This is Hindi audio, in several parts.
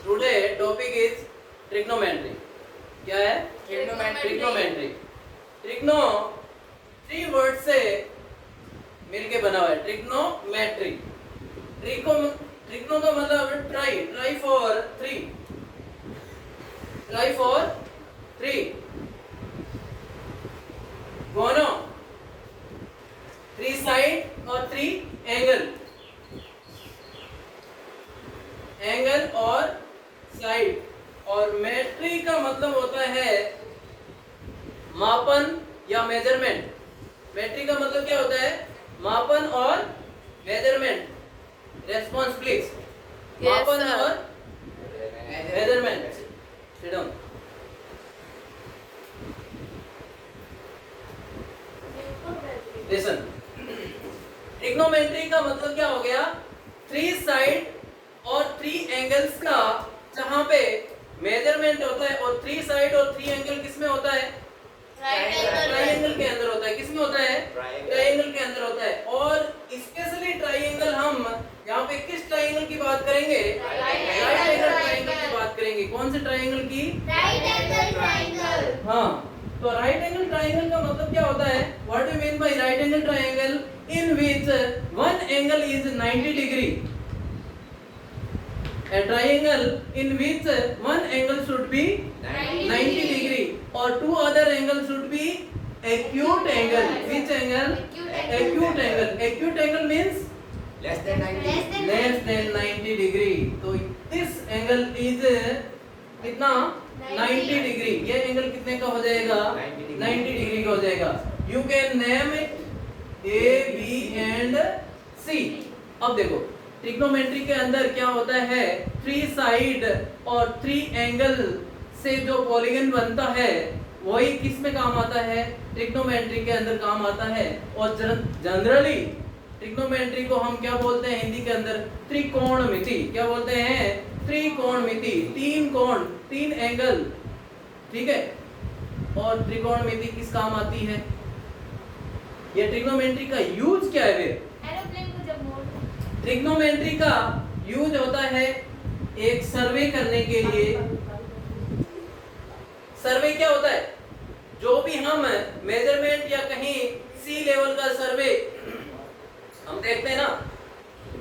Today topic is trigonometry. क्या है? ट्रिग्नोमेट्री। ट्रिग्नो 3 वर्ड से मिलके बना हुआ है, ट्रिग्नोमेट्री। ट्रिग्नो का मतलब ट्राई फॉर 3, ट्राई फॉर 3। गोनो 3 साइड और 3 एंगल, एंगल और साइड। और मेट्री का मतलब होता है मापन या मेजरमेंट। मेट्री का मतलब क्या होता है? मापन और मेजरमेंट। Response please. मापन और measurement. Sit down. Listen, trigonometry का मतलब क्या हो गया? 3 साइड और 3 एंगल्स का जहां पे मेजरमेंट होता है। और 3 साइड और 3 एंगल किसमें होता है? ट्राइंगल के अंदर होता है। किसमें होता है? ट्राइंगल के अंदर होता है। और स्पेशली ट्राइंगल हम यहाँ पे किस ट्राइंगल की बात करेंगे? राइट एंगल ट्राइंगल की बात करेंगे। कौन से ट्राइंगल की? Right angle triangle. हाँ, तो राइट एंगल ट्राइंगल का मतलब क्या होता है? What do you mean by right angle triangle? In which one angle is 90 degree. A triangle in which one angle should be 90 degree or 2 other angles should be acute angle. Which angle? Acute angle. Acute angle means less than 90 degree. तो this angle is कितना? 90 degree. ये एंगल कितने का हो जाएगा? 90 डिग्री का हो जाएगा। You can name it A, B and C. अब देखो ट्रिग्नोमेट्री के अंदर क्या होता है? 3 साइड और 3 एंगल से जो पॉलीगन बनता है वही किस में काम आता है? ट्रिग्नोमेट्री के अंदर काम आता है। और जनरली ट्रिग्नोमेट्री को हम क्या बोलते हैं हिंदी के अंदर? त्रिकोणमिति। क्या बोलते हैं? त्रिकोणमिति। 3 कोण, 3 एंगल, ठीक है। और त्रिकोणमिति किस काम आती है? ये ट्रिग्नोमेट्री का यूज क्या है? ट्रिग्नोमेट्री का यूज होता है एक सर्वे करने के लिए। सर्वे क्या होता है? जो भी हम मेजरमेंट या कहीं सी लेवल का सर्वे हम देखते हैं ना,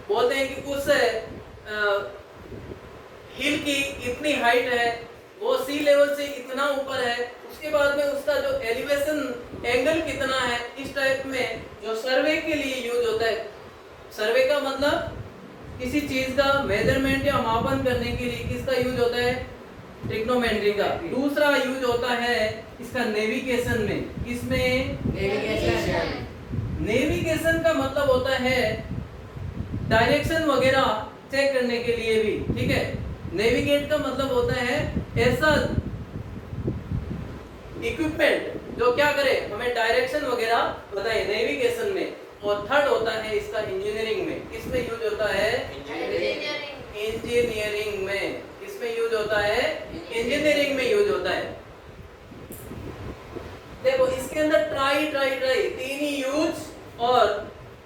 बोलते हैं कि उस हिल की इतनी हाइट है, वो सी लेवल से इतना ऊपर है, उसके बाद में उसका जो एलिवेशन एंगल कितना है, इस टाइप में जो सर्वे के लिए यूज होता है। सर्वे का मतलब किसी चीज का मेजरमेंट या मापन करने के लिए किसका यूज होता है? ट्रिग्नोमेट्री का। दूसरा यूज होता है इसका नेविगेशन में। किसमें? नेविगेशन का मतलब होता है डायरेक्शन वगैरह चेक करने के लिए भी, ठीक है। नेविगेट का मतलब होता है ऐसा इक्विपमेंट जो क्या करे? हमें डायरेक्शन वगैरह बताए नेविगेशन में। और थर्ड होता है इसका इंजीनियरिंग में। किसमें यूज होता है? इंजीनियरिंग में। किसमें यूज होता है? इंजीनियरिंग में यूज होता है। देखो इसके अंदर ट्राई 3 ही यूज और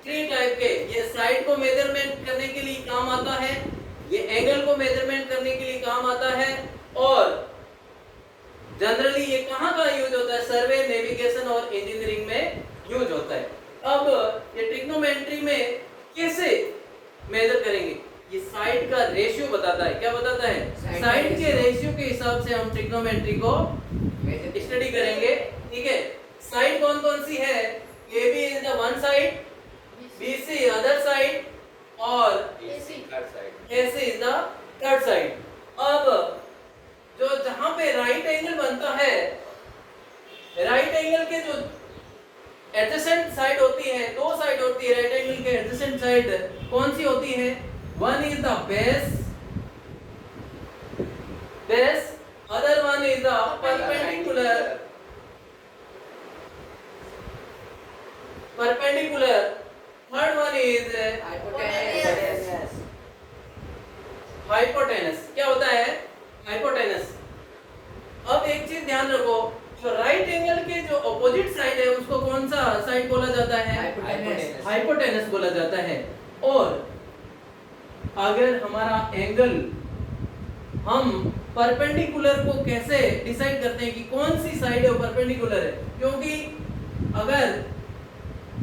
3 टाइप के। ये साइड को मेजरमेंट करने के लिए काम आता है, ये एंगल को मेजरमेंट करने के लिए काम आता है, और जनरली ये कहाँ का यूज होता है? सर्वे, नेविगेशन और इंजीनियरिंग में यूज होता है। अब ये ट्रिग्नोमेट्री में कैसे मेजर करेंगे? ये साइड का रेशियो बताता है। क्या बताता है? साइड के रेशियो के हिसाब से हम ट्रिग्नोमेट्री को स्टडी करेंगे, ठीक है। साइड कौन कौन सी है? AB is the one side, BC other side, और AC is the third side. अब जो जहां पे राइट एंगल बनता है, राइट एंगल के जो एडजेसेंट साइड होती है, 2 साइड होती है राइट एंगल के एडजेसेंट साइड, कौन सी होती है? One is the base, other one is the perpendicular, third one is hypotenuse. क्या होता है? हाइपोटेनस। अब एक चीज ध्यान रखो, जो राइट एंगल के जो ऑपोजिट साइड है उसको कौन सा साइड बोला जाता है? हाइपोटेनस बोला जाता है। और अगर हमारा एंगल हम परपेंडिकुलर को कैसे डिसाइड करते हैं कि कौन सी साइड है वो परपेंडिकुलर है, क्योंकि अगर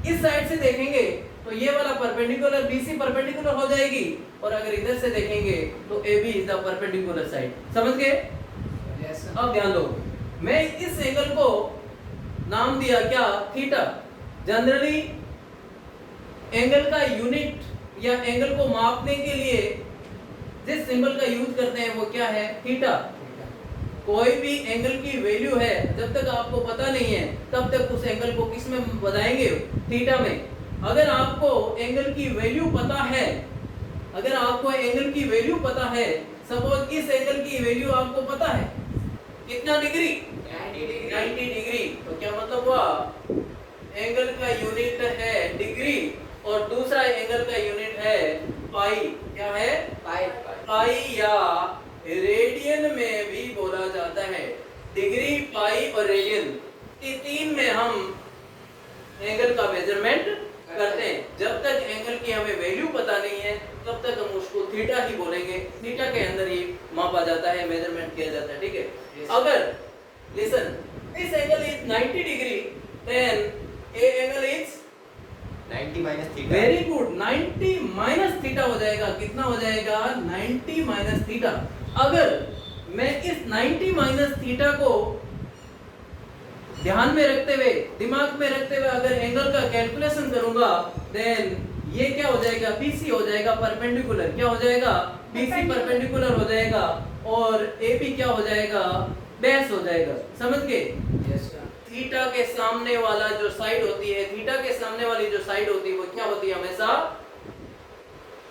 इस साइड से देखेंगे तो ये वाला परपेंडिकुलर BC परपेंडिकुलर हो जाएगी, और अगर इधर से देखेंगे तो AB is the perpendicular side. समझ गए? Yes sir. अब ध्यान दो, मैं इस एंगल को नाम दिया क्या? थीटा। जनरली एंगल का यूनिट या एंगल को मापने के लिए जिस सिंबल का यूज करते हैं वो क्या है? थीटा। कोई भी एंगल की वैल्यू है, जब तक आपको पता नहीं है तब तक उस एंगल को किस में बताएंगे? थीटा में। अगर आपको एंगल की वैल्यू पता है, अगर आपको एंगल की वैल्यू पता है, सपोज इस एंगल की वैल्यू आपको पता है कितना डिग्री? 90 डिग्री। तो क्या मतलब हुआ? एंगल का यूनिट है डिग्री और दूसरा एंगल का यूनिट है पाई। क्या है? पाई या रेडियन में भी बोला जाता है। डिग्री, पाई और रेडियन, ये तीन में हम एंगल का मेजरमेंट करते हैं। जब तक एंगल की हमें वैल्यू पता नहीं है तब तक हम उसको थीटा ही बोलेंगे। थीटा के अंदर ही मापा जाता है, मेजरमेंट किया जाता है। ठीक है? अगर listen, this angle is 90 degree, then A angle is 90 minus theta. Very good, 90 minus theta हो जाएगा। कितना हो जाएगा? 90 माइनस थीटा। अगर मैं इस 90 माइनस थीटा को ध्यान में रखते हुए, दिमाग में रखते हुए अगर एंगल का कैलकुलेशन करूंगा, देन ये क्या हो जाएगा? BC हो जाएगा परपेंडिकुलर। क्या हो जाएगा? BC परपेंडिकुलर हो जाएगा और AB क्या हो जाएगा? बेस हो जाएगा। समझ गए? Yes sir. थीटा के सामने वाला जो साइड होती है, थीटा के सामने वाली जो साइड होती है वो क्या होती है? हमेशा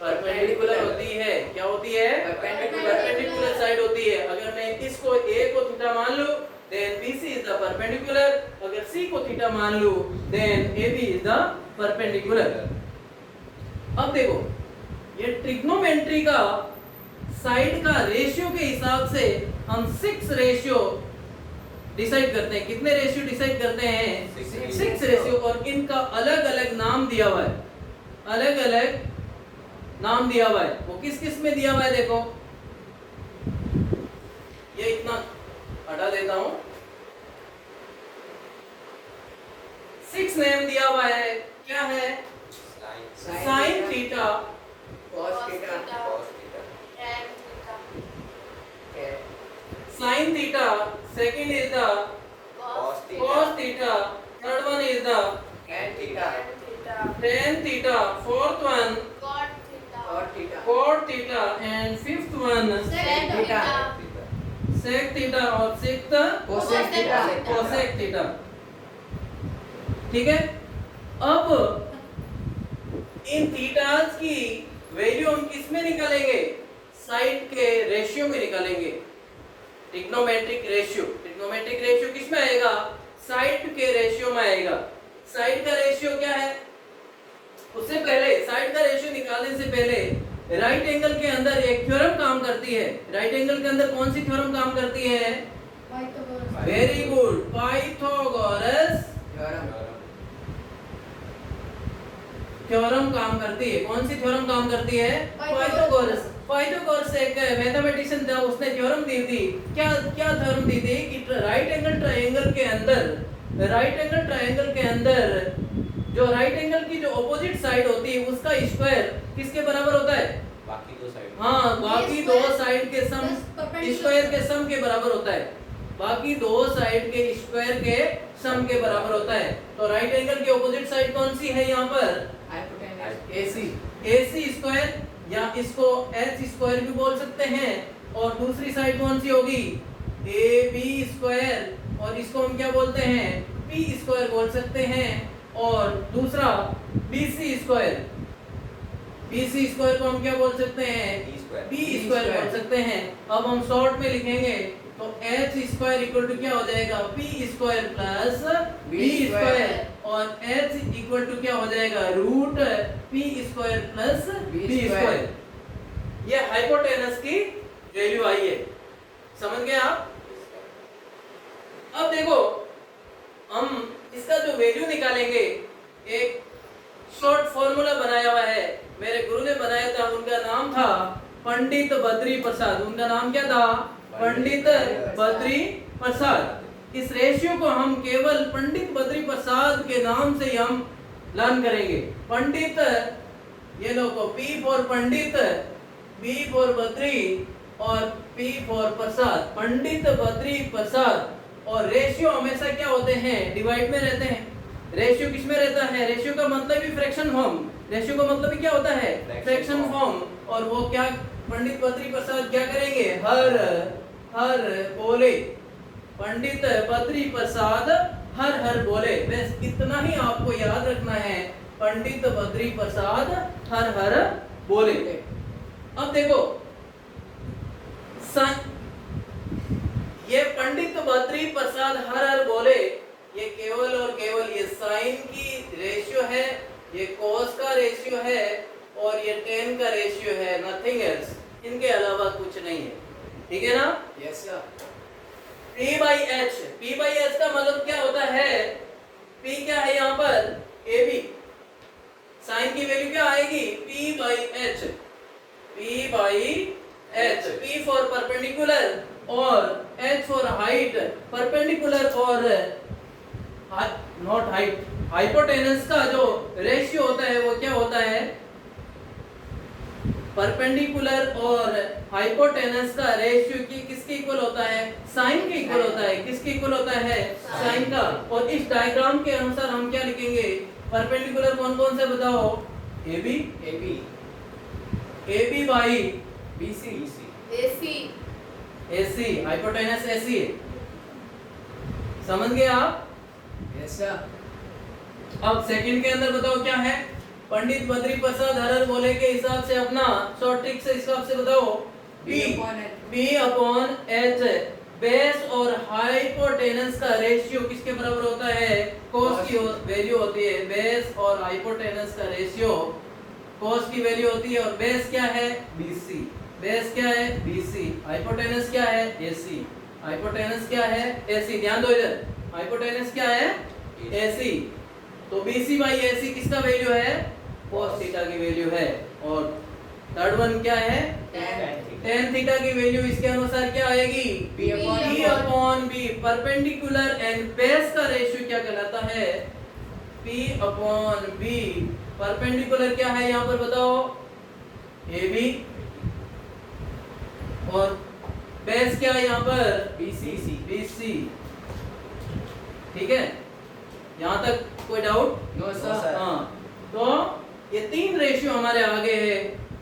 परपेंडिकुलर होती है। क्या होती है? परपेंडिकुलर साइड होती है। अगर मैं इसको A को थीटा मान लूं, then BC is the perpendicular. अगर C को थीटा मान लूं, then AB is the perpendicular. अब देखो, ये ट्रिग्नोमेट्री का साइड का रेशियो के हिसाब से हम 6 रेशियो डिसाइड करते हैं। कितने रेशियो डिसाइड करते हैं? 6 रेशियो। और इनका अलग अलग नाम दिया हुआ है, अलग अलग नाम दिया हुआ है। वो किस किस में दिया हुआ है? देखो, ये इतना हटा देता हूं। 6 नेम दिया हुआ है। क्या है? Sine theta, cos theta, sine theta, second is the cos theta, third one is the tan theta, tan theta, fourth one cot theta, cot theta, and fifth one sec theta, sec theta और sixth cosec theta, cosec theta। ठीक है? अब इन थीटास की वैल्यू हम किस में निकालेंगे? साइड के रेशियो में निकालेंगे। ट्रिग्नोमेट्रिक रेशियो, ट्रिग्नोमेट्रिक रेशियो किस में आएगा? साइड के रेशियो में आएगा। साइड का रेशियो क्या है? उससे पहले, साइड का रेशियो निकालने से पहले राइट एंगल के अंदर एक थ्योरम काम करती है। राइट एंगल के अंदर कौन सी थ्योरम काम करती है? वेरी गुड, पाइथागोरस थ्योरम काम करती है। कौन सी थ्योरम काम करती है? पाइथागोरस। पाइथागोरस एक मैथमेटिशियन था, उसने थ्योरम दी थी। क्या क्या थ्योरम दी थी? कि राइट एंगल ट्रायंगल के अंदर, राइट एंगल ट्रायंगल के अंदर जो राइट एंगल की जो ऑपोजिट साइड होती है उसका स्क्वायर किसके बराबर होता है? बाकी दो साइड। हाँ, बाकी दो साइड के सम, स्क्वायर के सम के बराबर होता है। बाकी दो साइड के स्क्वायर के सम के बराबर होता है। तो राइट एंगल की ऑपोजिट साइड कौन सी है यहाँ पर? AC। AC स्क्वायर, या इसको H स्क्वायर भी बोल सकते हैं। और दूसरी साइड कौन सी होगी? AB स्क्वायर, और इसको हम क्या बोलते हैं? P स्क्वायर बोल सकते हैं। और दूसरा BC स्क्वायर, BC स्क्वायर को हम क्या बोल सकते हैं? B स्क्वायर बोल सकते हैं। अब हम शॉर्ट में लिखेंगे तो H स्क्वायर इक्वल टू क्या हो जाएगा? P square plus B square, और H इक्वल टू क्या हो जाएगा? Root P square plus B square. ये हाइपोटेनस की वैल्यू आई है। समझ गए आप? अब देखो, हम इसका जो वैल्यू निकालेंगे, एक शॉर्ट फॉर्मूला बनाया हुआ है, मेरे गुरु ने बनाया था, उनका नाम था पंडित बद्री प्रसाद, उनका नाम क्या था? पंडित बद्री प्रसाद। इस रेशियो को हम केवल पंडित बद्री प्रसाद के नाम से ही हम लर्न करेंगे। पंडित, ये लोगों P for Pandit, B for Badri और P फॉर प्रसाद, पंडित बद्री प्रसाद। और रेशियो हमेशा क्या होते हैं? डिवाइड में रहते हैं। रेशियो किस में रहता है? रेशियो का मतलब ही फ्रैक्शन फॉर्म, रेशियो का मतलब ही क्या होता है? Fraction form. और वो क्या पंडित बद्री प्रसाद क्या करेंगे? हर बोले, पंडित बद्री प्रसाद हर बोले। बस इतना ही आपको याद रखना है, पंडित बद्री प्रसाद हर बोले। अब देखो ये पंडित बद्री प्रसाद हर बोले, ये केवल और केवल ये साइन की रेशियो है, ये कोस का रेशियो है और ये टेन का रेशियो है, नथिंग एल्स। इनके अलावा कुछ नहीं है, ठीक है ना? Yes sir. P by H, P by H का मतलब क्या होता है? P क्या है यहाँ पर? AB। साइन की वैल्यू क्या आएगी? P by H, P by H, P for perpendicular और H फॉर हाइट। परपेंडिकुलर और नॉट हाइट, हाइपोटेनस का जो रेशियो होता है वो क्या होता है? परपेंडिकुलर और हाइपोटेनस का रेशियो किसके इक्वल होता है? साइन के इक्वल होता है। किसके इक्वल होता है? साइन का। और इस डायग्राम के अनुसार हम क्या लिखेंगे? परपेंडिकुलर कौन कौन से बताओ? AB, AB by BC, AC, hypotenuse AC। समझ गए आप? Yes sir. अब सेकंड के अंदर बताओ क्या है? पंडित बद्री प्रसाद हर बोले के हिसाब से अपना शॉर्ट ट्रिक से हिसाब से बताओ। B अपॉन H, बेस और हाइपोटेनस का रेशियो किसके बराबर होता है? कोस की वैल्यू होती है। बेस और हाइपोटेनस का रेशियो कोस की वैल्यू होती है। और बेस क्या है? BC। बेस क्या है? BC। हाइपोटेनस क्या है? AC। हाइपोटेनस क्या है? AC। ध्यान दो इधर, हाइपोटेनस क्या है? AC। तो BC बाई AC किसका वैल्यू है? cos थीटा की वैल्यू है। और थर्ड वन क्या है? tan थीटा की वैल्यू इसके अनुसार क्या आएगी? P upon B। Perpendicular and base का रेशियो क्या कहलाता है? P upon B। परपेंडिकुलर क्या है यहाँ पर बताओ? AB। और बेस क्या है यहाँ पर? BC। ठीक है, यहाँ तक कोई डाउट? No sir. हाँ, तो ये तीन रेशियो हमारे आगे है।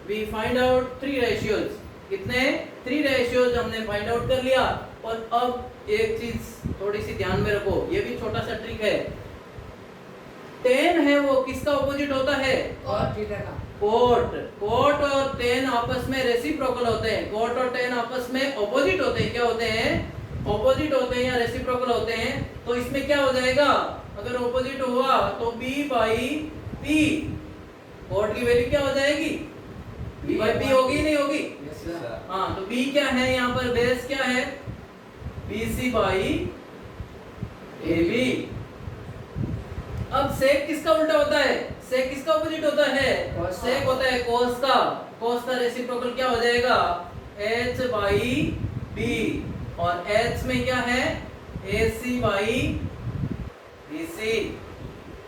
We find out 3 ratios. कितने? 3 रेशियोज हमने फाइंड आउट कर लिया। और अब एक चीज थोड़ी सी ध्यान में रखो, ये भी छोटा सा ट्रिक है। tan है वो किसका ऑपोजिट होता है? और थीटा का। कोट और tan आपस में रेसिप्रोकल होते हैं। कोट और tan आपस में ऑपोजिट होते हैं। क्या होते हैं? ऑपोजिट होते हैं या रेसिप्रोकल होते हैं। तो इसमें क्या हो जाएगा? अगर ऑपोजिट हुआ तो B बाई P, कोट की वैल्यू क्या हो जाएगी? B बाई P होगी नहीं होगी? Yes sir. हाँ, तो B क्या है यहाँ पर? बेस क्या है? BC by AB। अब सेक किसका उल्टा होता है? सेक किसका ऑपोजिट होता है? Cos का। सेक होता है कोस का। कोस का रेसिप्रोकल क्या हो जाएगा? H by B। और H में क्या है? AC by BC।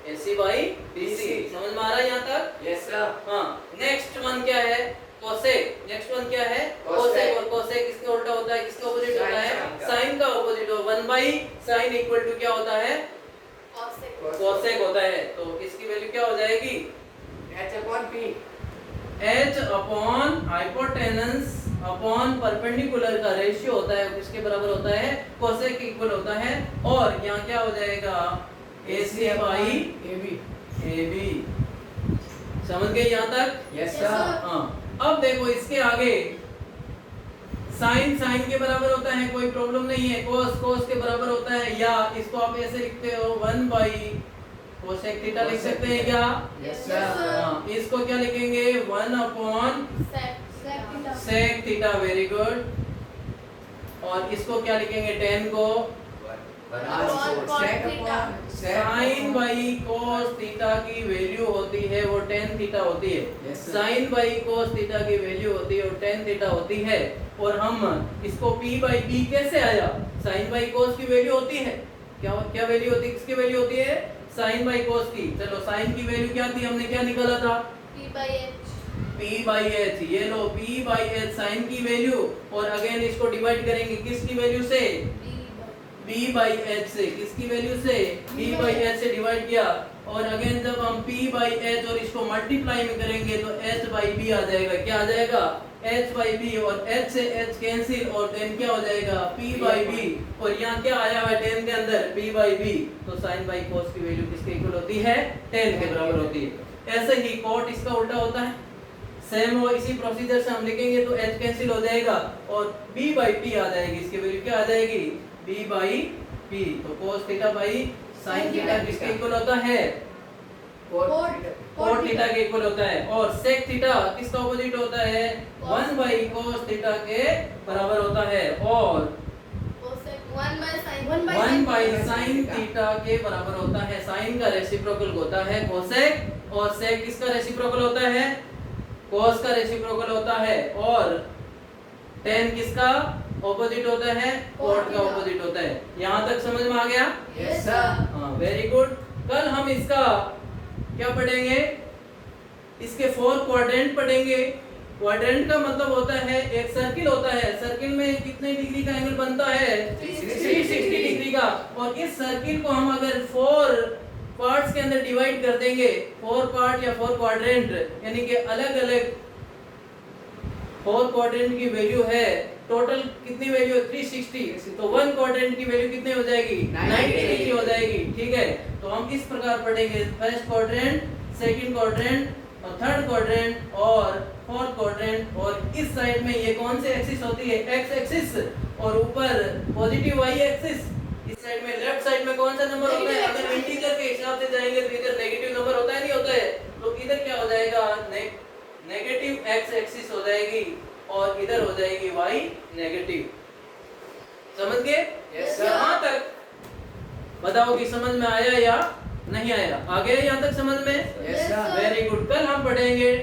AC by BC। समझ में आ रहा है यहाँ तक? Yes sir. हाँ, नेक्स्ट वन क्या है? कोसेक। नेक्स्ट वन क्या है? Cosec। कोसेक। और कोसेक किसका उल्टा होता है? किसका ऑपोजिट Sin होता है? का। साइन का opposite. 1 by sine equal to क्या होता है? कोसेक होता है। तो इसकी वैल्यू क्या हो जाएगी? H upon P। H upon hypotenuse upon perpendicular का रेशियो होता है, किसके बराबर होता है? कोसेक के इक्वल होता है। और यहाँ क्या हो जाएगा? AC by AB। समझ गए यहाँ तक? Yes sir. हाँ, अब देखो इसके आगे साइन के बराबर होता है, कोई प्रॉब्लम नहीं है। कोस के बराबर होता है। या इसको आप ऐसे लिखते हो 1 बाई कोसेक थीटा लिख सकते हैं क्या? Yes sir. हाँ, इसको क्या लिखेंगे? 1 upon sec theta. Very good. और इसको क्या लिखेंगे? tan को Sec upon sec sine upon- by cos theta की वैल्यू होती है वो tan थीटा होती है। Yes, sir. Sine by cos theta की वैल्यू होती है वो tan थीटा होती है। और हम इसको p बाई b कैसे आया? साइन बाई कोस की वैल्यू होती है, क्या क्या वैल्यू होती है, किसकी वैल्यू होती है? साइन बाई कोस की। चलो साइन की वैल्यू क्या थी, हमने क्या निकाला था? p by h। ये लो p बाई h साइन की वैल्यू, और अगेन इसको डिवाइड करेंगे किसकी वैल्यू से? b बाई h से। किसकी वैल्यू से? b बाई h से डिवाइड किया, और अगेन जब हम p बाई h और इसको मल्टीप्लाई में करेंगे तो h बाई b आ जाएगा। क्या आ जाएगा? h बाई b, और h से h कैंसिल, और देन क्या हो जाएगा? p बाई b, और यहाँ क्या आया हुआ है tan के अंदर? p by b। तो sin बाई cos की वैल्यू किसके इक्वल होती है? tan के बराबर होती है। ऐसे ही cot इसका उल्टा होता है, सेम वो इसी प्रोसीजर से हम लिखेंगे तो h कैंसिल हो जाएगा और b बाई p आ जाएगी। इसकी वैल्यू क्या आ जाएगी? b by p। तो cos theta by sin theta किसके इक्वल होता है? cot थीटा के इक्वल होता है। और sec थीटा किसका ऑपोजिट होता है? 1 बाई cos थीटा के बराबर होता है। और 1 बाई sin थीटा के बराबर होता है। sin का रेसिप्रोकल होता है cosec, और sec किसका रेसिप्रोकल होता है? cos का रेसिप्रोकल होता है। और tan किसका ऑपोजिट होता है? cot का ऑपोजिट होता है। यहाँ तक समझ में आ गया? Yes, sir. हाँ, वेरी गुड। कल हम इसका क्या पढ़ेंगे? इसके 4 क्वाड्रेंट पढ़ेंगे। क्वाड्रेंट का मतलब होता है एक सर्किल होता है, सर्किल में कितने डिग्री का एंगल बनता है? 360 डिग्री का। और इस सर्किल को हम अगर 4 पार्ट्स के अंदर डिवाइड कर देंगे, 4 पार्ट या 4 क्वाड्रेंट, यानी कि अलग अलग 4 क्वाड्रेंट की वैल्यू है, टोटल कितनी वैल्यू है? 360। तो 1 क्वाड्रेंट की वैल्यू कितनी हो जाएगी? 90 डिग्री हो जाएगी। ठीक है, तो हम इस प्रकार पढ़ेंगे, फर्स्ट क्वाड्रेंट, सेकंड क्वाड्रेंट, और थर्ड क्वाड्रेंट, और फोर्थ क्वाड्रेंट। और इस साइड में ये कौन से एक्सिस होती है? एक्स एक्सिस, और ऊपर पॉजिटिव वाई एक्सिस। इस साइड में लेफ्ट साइड में कौन सा नंबर होता है? अगर इंटीजर के हिसाब से जाएंगे तो इधर नेगेटिव नंबर होता है, नहीं होता है? तो इधर क्या हो जाएगा? नेगेटिव एक्स एक्सिस हो जाएगी, और इधर हो जाएगी वाई नेगेटिव। समझ गए? Yes, sir. यहाँ तक बताओ कि समझ में आया या नहीं आया? आ गया यहाँ तक समझ में? Yes, sir. Very good. कल हम पढ़ेंगे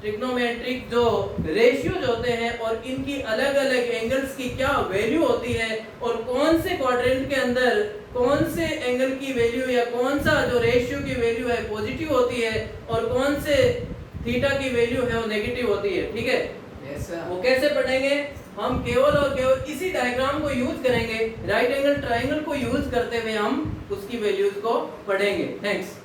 ट्रिग्नोमेट्रिक जो रेशियोज होते हैं और इनकी अलग अलग एंगल्स की क्या वैल्यू होती है, और कौन से क्वाड्रेंट के अंदर कौन से एंगल की वैल्यू या कौन सा जो रेशियो की वैल्यू है पॉजिटिव होती है, और कौन से थीटा की वैल्यू है वो नेगेटिव होती है। ठीक है, Yes, sir. वो कैसे पढ़ेंगे? हम केवल और केवल इसी डायग्राम को यूज करेंगे, राइट एंगल ट्रायंगल को यूज करते हुए हम उसकी वैल्यूज को पढ़ेंगे। थैंक्स।